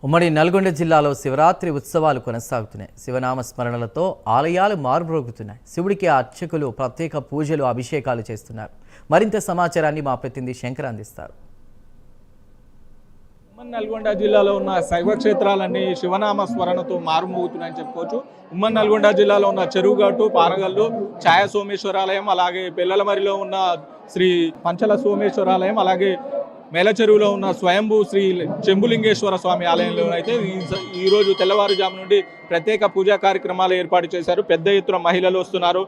ఉమ్మడి నల్గొండ జిల్లాలో శివరాత్రి ఉత్సవాలు కొనసాగుతున్నాయి. శివనామ స్మరణలతో ఆలయాలు మారుమ్రోగుతున్నాయి. శివుడికి అర్చకులు ప్రత్యేక పూజలు, అభిషేకాలు చేస్తున్నారు. మరింత సమాచారాన్ని మా ప్రతినిధి శంకర్ అందిస్తారు. ఉమ్మడి నల్గొండ జిల్లాలో ఉన్న శైవ క్షేత్రాలన్నీ శివనామ స్మరణతో మారుమోగుతున్నాయని చెప్పుకోవచ్చు. ఉమ్మడి నల్గొండ జిల్లాలో ఉన్న చెరువుగట్టు, పారగల్లు, ఛాయ సోమేశ్వరాలయం, అలాగే పెళ్లలమరిలో ఉన్న శ్రీ పంచల సోమేశ్వరాలయం, అలాగే మేలచెరువులో ఉన్న స్వయంభూ శ్రీ చెంబులింగేశ్వర స్వామి ఆలయంలో అయితే ఈరోజు తెల్లవారుజాము నుండి ప్రత్యేక పూజా కార్యక్రమాలు ఏర్పాటు చేశారు. పెద్ద ఎత్తున మహిళలు వస్తున్నారు.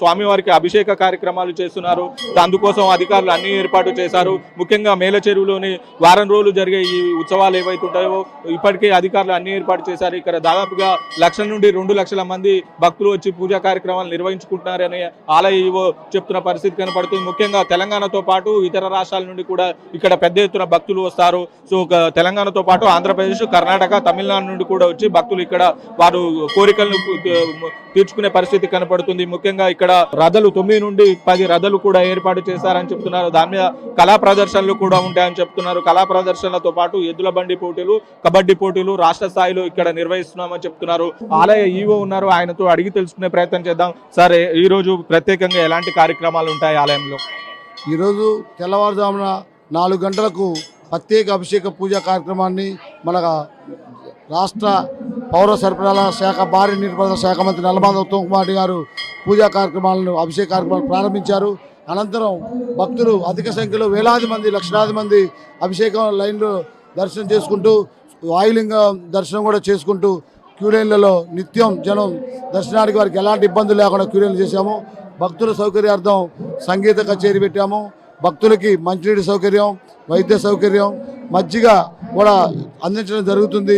స్వామివారికి అభిషేక కార్యక్రమాలు చేస్తున్నారు. అందుకోసం అధికారులు అన్ని ఏర్పాటు చేశారు. ముఖ్యంగా మేలచెరువులోని వారం రోజులు జరిగే ఈ ఉత్సవాలు ఏవైతుంటాయో ఇప్పటికే అధికారులు అన్ని ఏర్పాటు చేశారు. ఇక్కడ దాదాపుగా 1,00,000 నుండి 2,00,000 మంది భక్తులు వచ్చి పూజా కార్యక్రమాలు నిర్వహించుకుంటున్నారని ఆలయ ఈవో చెప్తున్న పరిస్థితి కనపడుతుంది. ముఖ్యంగా తెలంగాణతో పాటు ఇతర రాష్ట్రాల నుండి కూడా ఇక్కడ పెద్ద ఎత్తున భక్తులు వస్తారు. సో తెలంగాణతో పాటు ఆంధ్రప్రదేశ్, కర్ణాటక, తమిళనాడు నుండి కూడా వచ్చి భక్తులు ఇక్కడ వారు కోరికలను తీర్చుకునే పరిస్థితి కనపడుతుంది. ముఖ్యంగా ఇక్కడ రథలు 9 నుండి 10 రథలు కూడా ఏర్పాటు చేశారని చెప్తున్నారు. దాని మీద కళా ప్రదర్శనలు కూడా ఉంటాయని చెప్తున్నారు. కళా ప్రదర్శనలతో పాటు ఎద్దుల బండి పోటీలు, కబడ్డీ పోటీలు రాష్ట్ర స్థాయిలో ఇక్కడ నిర్వహిస్తున్నామని చెప్తున్నారు. ఆలయ ఈవో ఉన్నారు, ఆయనతో అడిగి తెలుసుకునే ప్రయత్నం చేద్దాం. సార్, ఈ రోజు ప్రత్యేకంగా ఎలాంటి కార్యక్రమాలు ఉంటాయి ఆలయంలో? ఈరోజు తెల్లవారుజామున 4 గంటలకు ప్రత్యేక అభిషేక పూజా కార్యక్రమాన్ని మన రాష్ట్ర పౌర సరఫరాల శాఖ, భారీ నీటిపారుదల శాఖ మంత్రి నల్లమాధవ ఉత్తమ్ కుమార్ గారు పూజా కార్యక్రమాలను, అభిషేక కార్యక్రమాలు ప్రారంభించారు. అనంతరం భక్తులు అధిక సంఖ్యలో వేలాది మంది, లక్షలాది మంది అభిషేకం లైన్లో దర్శనం చేసుకుంటూ, వాయులింగ దర్శనం కూడా చేసుకుంటూ క్యూ లైన్లలో నిత్యం జనం దర్శనానికి వారికి ఎలాంటి ఇబ్బందులు లేకుండా క్యూ లైన్లు చేశాము. భక్తుల సౌకర్యార్థం సంగీత కచేరీ పెట్టాము. భక్తులకి మంచినీటి సౌకర్యం, వైద్య సౌకర్యం, మజ్జిగ కూడా అందించడం జరుగుతుంది.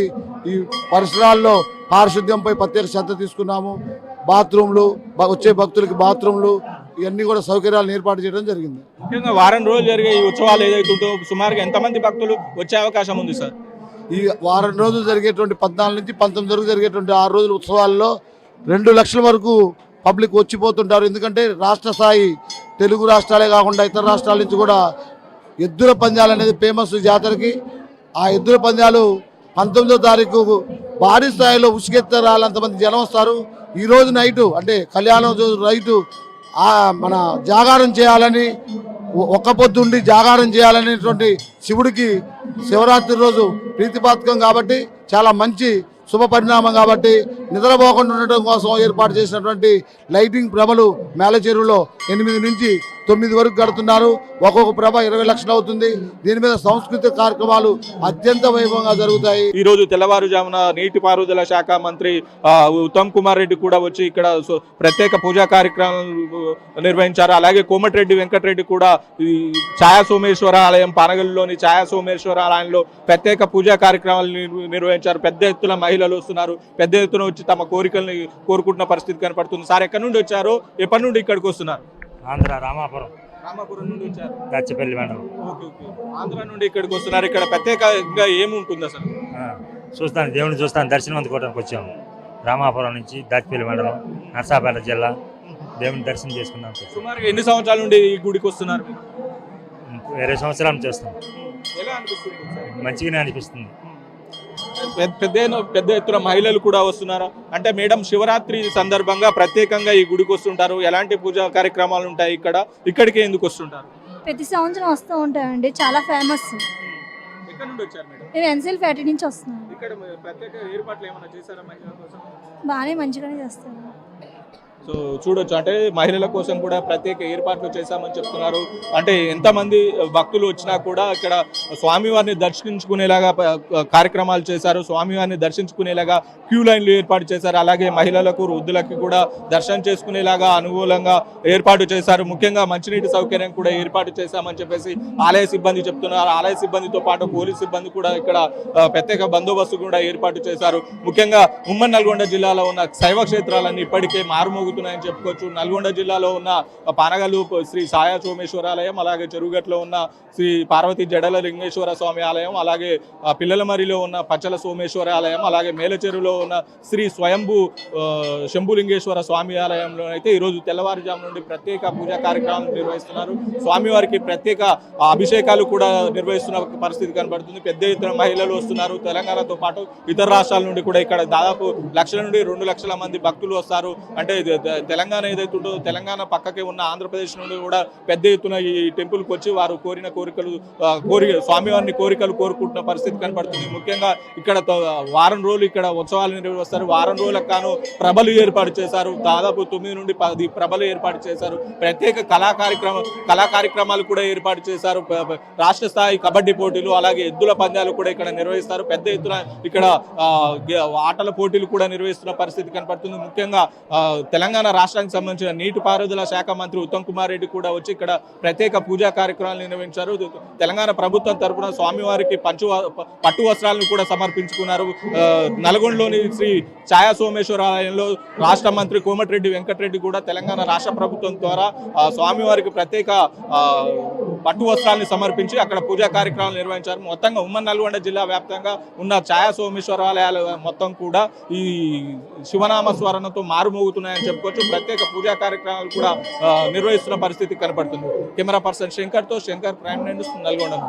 ఈ పరిసరాల్లో పారిశుద్ధ్యంపై ప్రత్యేక శ్రద్ధ తీసుకున్నాము. బాత్రూమ్లు, వచ్చే భక్తులకి బాత్రూమ్లు, ఇవన్నీ కూడా సౌకర్యాలను ఏర్పాటు చేయడం జరిగింది. ముఖ్యంగా వారం రోజులు జరిగే ఈ ఉత్సవాలు ఏదైతుందో సుమారుగా ఎంతమంది భక్తులు వచ్చే అవకాశం ఉంది సార్? ఈ వారం రోజులు జరిగేటువంటి 14 నుంచి 19 వరకు జరిగేటువంటి 6 రోజుల ఉత్సవాల్లో 2 లక్షల వరకు పబ్లిక్ వచ్చిపోతుంటారు. ఎందుకంటే రాష్ట్ర స్థాయి, తెలుగు రాష్ట్రాలే కాకుండా ఇతర రాష్ట్రాల నుంచి కూడా ఎద్దుల పందాలు అనేది ఫేమస్ జాతరకి. ఆ ఎద్దుల పందాలు 19వ తారీఖు భారీ స్థాయిలో ఉసుకెత్తరాలంతమంది జనం వస్తారు. ఈరోజు నైటు అంటే కళ్యాణం రోజు నైటు మన జాగారం చేయాలని, ఒక్క పొద్దుండి జాగారం చేయాలనేటువంటి శివుడికి శివరాత్రి రోజు ప్రీతిపాత్కం కాబట్టి, చాలా మంచి శుభ పరిణామం కాబట్టి నిద్రపోకుండా ఉండటం కోసం ఏర్పాటు చేసినటువంటి లైటింగ్ ప్రభలు మేలచెరువులో 8 నుంచి 9 వరకు కడుతున్నారు. ఒక్కొక్క ప్రభ 20 లక్షలు అవుతుంది. దీని మీద సాంస్కృతిక కార్యక్రమాలు అత్యంత వైభవంగా జరుగుతాయి. ఈ రోజు తెల్లవారుజామున నీటిపారుదల శాఖ మంత్రి ఉత్తమ్ కుమార్ రెడ్డి కూడా వచ్చి ఇక్కడ ప్రత్యేక పూజా కార్యక్రమాలు నిర్వహించారు. అలాగే కోమటిరెడ్డి వెంకటరెడ్డి కూడా ఛాయా సోమేశ్వర ఆలయం, పానగల్లులోని ఛాయా సోమేశ్వర ఆలయంలో ప్రత్యేక పూజా కార్యక్రమాలు నిర్వహించారు. పెద్ద ఎత్తున మహిళలు వస్తున్నారు. పెద్ద ఎత్తున వచ్చి తమ కోరికల్ని కోరుకుంటున్న పరిస్థితి కనపడుతుంది. సార్, ఎక్కడి నుండి వచ్చారు? ఎప్పటి నుండి ఇక్కడికి వస్తున్నారు? ఆంధ్ర రామాపురం నుండి వచ్చారు. దచ్చపల్లి మండలం. ఆంధ్ర నుండి ఇక్కడికి వస్తున్నారు. ఇక్కడ ప్రత్యేకంగా ఏముంటుంది అసలు? చూస్తాను, దేవుని చూస్తాను, దర్శనం అందుకోవడానికి వచ్చాము. రామాపురం నుంచి దాచిపల్లి మండలం, నర్సాపేట జిల్లా. దేవుని దర్శనం చేసుకున్నాం. సుమారుగా ఎన్ని సంవత్సరాల నుండి ఈ గుడికి వస్తున్నారు? 20 సంవత్సరాలు చేస్తాం. ఎలా అనిపిస్తుంది? మంచిగానే అనిపిస్తుంది. పెద్ద ఎత్తున మహిళలు కూడా వస్తున్నారు. అంటే మేడం, శివరాత్రి సందర్భంగా ప్రత్యేకంగా ఈ గుడికి వస్తుంటారు. ఎలాంటి పూజా కార్యక్రమాలు ఉంటాయి ఇక్కడికి ఎందుకు వస్తుంటారు? ప్రతి సంవత్సరం వస్తూ ఉంటాయండి, చాలా ఫేమస్. ఎక్కడి నుండి వచ్చారు మేడం? మేము ఎన్సిఎల్ ఫ్యాక్టరీ నుంచి వస్తున్నాం. ఇక్కడ ప్రత్యేక ఏర్పాట్లు ఏమైనా చేశారా మహిళల కోసం? బాగానే మంచిగానే చేస్తారు. సో చూడొచ్చు, అంటే మహిళల కోసం కూడా ప్రత్యేక ఏర్పాట్లు చేశామని చెప్తున్నారు. అంటే ఎంతమంది భక్తులు వచ్చినా కూడా ఇక్కడ స్వామివారిని దర్శించుకునేలాగా కార్యక్రమాలు చేశారు. స్వామివారిని దర్శించుకునేలాగా క్యూ లైన్లు ఏర్పాటు చేశారు. అలాగే మహిళలకు, వృద్ధులకి కూడా దర్శనం చేసుకునేలాగా అనుకూలంగా ఏర్పాటు చేశారు. ముఖ్యంగా మంచినీటి సౌకర్యం కూడా ఏర్పాటు చేశామని చెప్పేసి ఆలయ సిబ్బంది చెప్తున్నారు. ఆలయ సిబ్బందితో పాటు పోలీస్ సిబ్బంది కూడా ఇక్కడ ప్రత్యేక బందోబస్తు కూడా ఏర్పాటు చేశారు. ముఖ్యంగా ఉమ్మడి నల్గొండ జిల్లాలో ఉన్న శైవ క్షేత్రాలన్నీ ఇప్పటికే మారుమోగు మారుమోగుతున్నాయని చెప్పుకోవచ్చు. నల్గొండ జిల్లాలో ఉన్న పానగల్లు శ్రీ సాయ సోమేశ్వరాలయం, అలాగే చెరువుగట్లో ఉన్న శ్రీ పార్వతీ జడల లింగేశ్వర స్వామి ఆలయం, అలాగే పిల్లలమరిలో ఉన్న పచ్చల సోమేశ్వర ఆలయం, అలాగే మేలచెరువులో ఉన్న శ్రీ స్వయంభూ శంభులింగేశ్వర స్వామి ఆలయంలో అయితే ఈరోజు తెల్లవారుజాము నుండి ప్రత్యేక పూజా కార్యక్రమాలు నిర్వహిస్తున్నారు. స్వామివారికి ప్రత్యేక అభిషేకాలు కూడా నిర్వహిస్తున్న పరిస్థితి కనబడుతుంది. పెద్ద ఎత్తున మహిళలు వస్తున్నారు. తెలంగాణతో పాటు ఇతర రాష్ట్రాల నుండి కూడా ఇక్కడ దాదాపు 1,00,000 నుండి 2,00,000 మంది భక్తులు వస్తారు. అంటే తెలంగాణ ఏదైతే ఉంటుందో తెలంగాణ పక్కకే ఉన్న ఆంధ్రప్రదేశ్ నుండి కూడా పెద్ద ఎత్తున ఈ టెంపుల్కి వచ్చి వారు కోరిన కోరికలు స్వామివారిని కోరికలు కోరుకుంటున్న పరిస్థితి కనబడుతుంది. ముఖ్యంగా ఇక్కడ వారం రోజులు ఇక్కడ ఉత్సవాలు నిర్వహిస్తారు. వారం రోజులకు గాను ప్రభలు ఏర్పాటు చేశారు. దాదాపు 9 నుండి 10 ప్రభలు ఏర్పాటు చేశారు. ప్రత్యేక కళా కార్యక్రమాలు కూడా ఏర్పాటు చేశారు. రాష్ట్ర స్థాయి కబడ్డీ పోటీలు, అలాగే ఎద్దుల పందాలు కూడా ఇక్కడ నిర్వహిస్తారు. పెద్ద ఎత్తున ఇక్కడ ఆటల పోటీలు కూడా నిర్వహిస్తున్న పరిస్థితి కనపడుతుంది. ముఖ్యంగా తెలంగాణ రాష్ట్రానికి సంబంధించిన నీటిపారుదల శాఖ మంత్రి ఉత్తమ్ కుమార్ రెడ్డి కూడా వచ్చి ఇక్కడ ప్రత్యేక పూజా కార్యక్రమాలు నిర్వహించారు. తెలంగాణ ప్రభుత్వం తరఫున స్వామివారికి పట్టు వస్త్రాలను కూడా సమర్పించుకున్నారు. నల్గొండలోని శ్రీ ఛాయా సోమేశ్వర ఆలయంలో రాష్ట్ర మంత్రి కోమటిరెడ్డి వెంకటరెడ్డి కూడా తెలంగాణ రాష్ట్ర ప్రభుత్వం ద్వారా స్వామివారికి ప్రత్యేక పట్టు వస్త్రాలను సమర్పించి అక్కడ పూజా కార్యక్రమాలు నిర్వహించారు. మొత్తంగా ఉమ్మడి నల్గొండ జిల్లా వ్యాప్తంగా ఉన్న ఛాయా సోమేశ్వరాలయాలు మొత్తం కూడా ఈ శివనామ స్మరణతో మారుమోగుతున్నాయని చెప్పుకోవచ్చు. ప్రత్యేక పూజా కార్యక్రమాలు కూడా నిర్వహిస్తున్న పరిస్థితి కనపడుతుంది. కెమెరా పర్సన్ శంకర్తో శంకర్, ప్రైమ్ న్యూస్, నల్గొండ.